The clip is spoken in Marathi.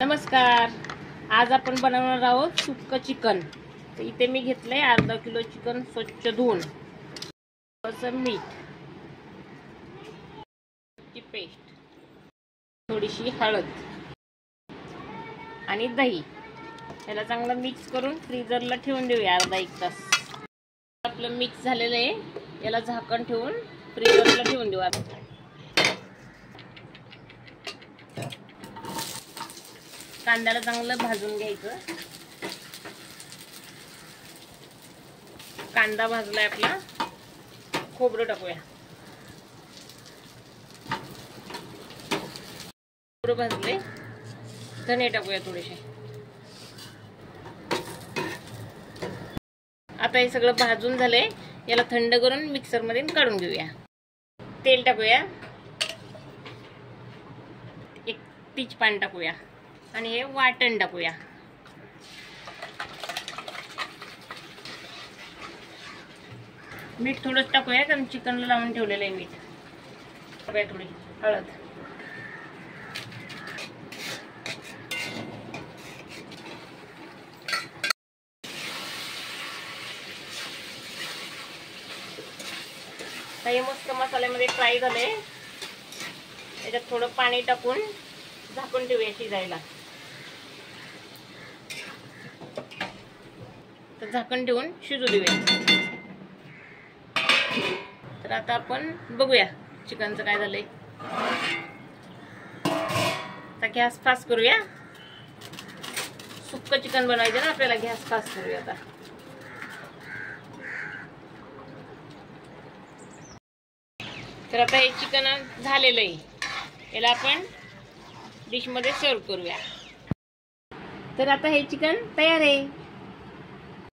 नमस्कार. आज आपण बनवणार आहोत सुक्क चिकन. तर इथे मी घेतलंय अर्धा किलो चिकन स्वच्छ धुवून, मीठ, पेस्ट, थोडीशी हळद आणि दही. याला चांगलं मिक्स करून फ्रीजरला ठेवून देऊया अर्धा एक तास. आपलं मिक्स झालेलं आहे. याला झाकण ठेवून फ्रीजरला ठेवून देऊ. कांद्याला चांगलं भाजून घ्यायचं. कांदा भाजलाय आपला. खोबरं टाकूया. खोबरं भाजले. धने टाकूया थोडेसे. आता हे सगळं भाजून झाले. याला थंड करून मिक्सर मध्ये काढून घेऊया. तेल टाकूया. एक तीच पान टाकूया आणि हे वाटण टाकूया. मीठ थोडंच टाकूया कारण चिकनला लावून ठेवलेलं आहे मीठ. टाकूया थोडी हळद. हे मस्त मसाल्यामध्ये फ्राय झाले. याच्यात थोडं पाणी टाकून झाकून ठेवूया शिजायला. तर झाकण ठेवून शिजू देऊया. तर आता आपण बघूया चिकनचं काय झालंय. आता गॅस फास्ट करूया. सुक्क चिकन बनवायचं ना आपल्याला. गॅस फास्ट करूया आता. तर आता हे चिकन झालेलं आहे. याला आपण डिश मध्ये सर्व करूया. तर आता हे चिकन तयार आहे.